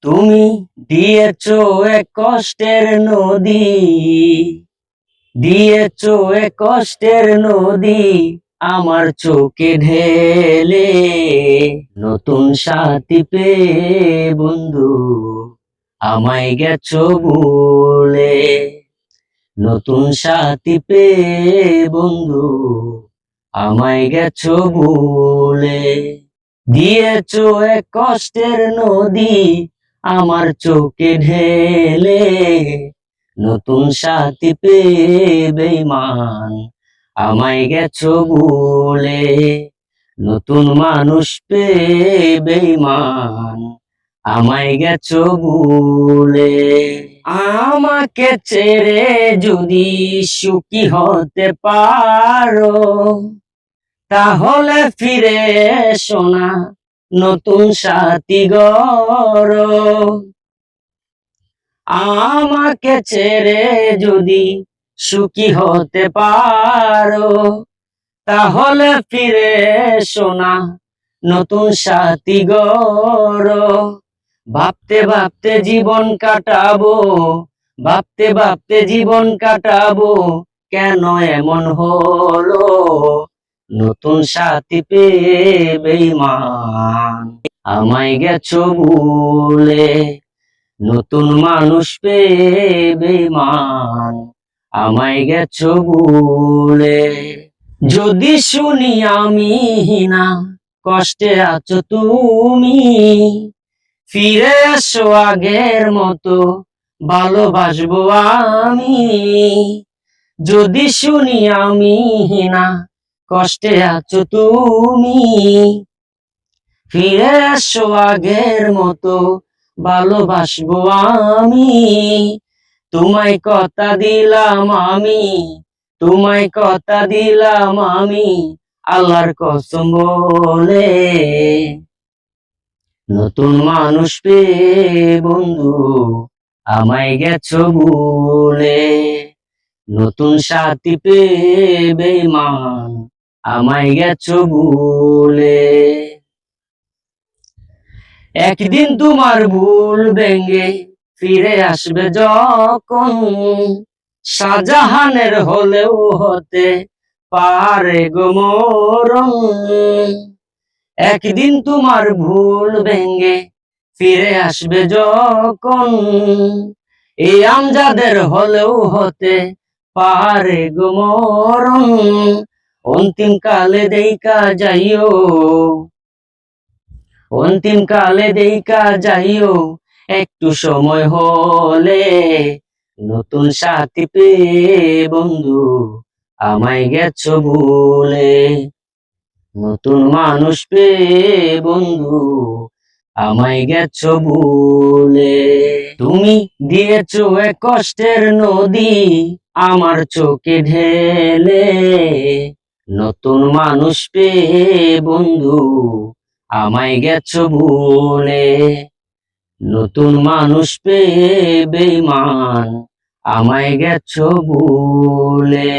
তুমি দিয়েছো এক কষ্টের নদী, দিয়েছো এক কষ্টের নদী আমার চোখে ঢেলে। নতুন সাথী পেয়ে বন্ধু আমায় গেছো ভুলে। নতুন সাথী পেয়ে বন্ধু আমায় গেছো ভুলে। দিয়েছো এক কষ্টের নদী আমার চোখে ঢেলে। নতুন সাথী পেয়ে বেঈমান আমায় গেছো ভুলে। নতুন মানুষ পেয়ে বেঈমান আমায় গেছো ভুলে। আমাকে ছেড়ে যদি সুখী হতে পারো, তাহলে ফিরে এসো না, নতুন সাথী গড়ো। আমাকে ছেড়ে যদি সুখী হতে পারো, তাহলে ফিরে এসো না, নতুন সাথী গড়ো। ভাবতে ভাবতে জীবন কাটাবো, ভাবতে ভাবতে জীবন কাটাবো, কেন এমন হলো? নতুন সাথী পেয়ে বেঈমান আমায় গেছো ভুলে। নতুন মানুষ পেয়ে বেঈমান আমায় গেছো ভুলে। যদি শুনি আমি না কষ্টে আছো তুমি, ফিরে এসো আগের মতো ভালোবাসবো আমি। যদি শুনি আমি না কষ্টে আছো তুমি, ফিরে এসো আগের মতো ভালোবাসবো আমি। তোমায় কথা দিলাম আমি, তোমায় কথা দিলাম আমি, আল্লাহর কসম বলে। নতুন মানুষ পেয়ে বন্ধু আমায় গেছো ভুলে। নতুন সাথী পেয়ে বেঈমান আমায় গেছো ভুলে। একদিন তোমার ভুল ভেঙে ফিরে আসবে যখন, শাহজাহানের হলেও হতে পারে গো মরণ। একদিন তোমার ভুল ভেঙে ফিরে আসবে যখন, এই আমজাদের হলেও হতে পারে গো মরণ। অন্তিম কালে দেইকা যাইও, অন্তিম কালে দেইকা যাইও, একটু সময় হলে। নতুন সাথী পেয়ে বন্ধু আমায় গেছো ভুলে। নতুন মানুষ পেয়ে বন্ধু আমায় গেছো ভুলে। তুমি দিয়েছো এক কষ্টের নদী আমার চোখে ঢেলে। নতুন মানুষ পেয়ে বন্ধু আমায় গেছো ভুলে। নতুন মানুষ পেয়ে বেঈমান আমায় গেছো ভুলে।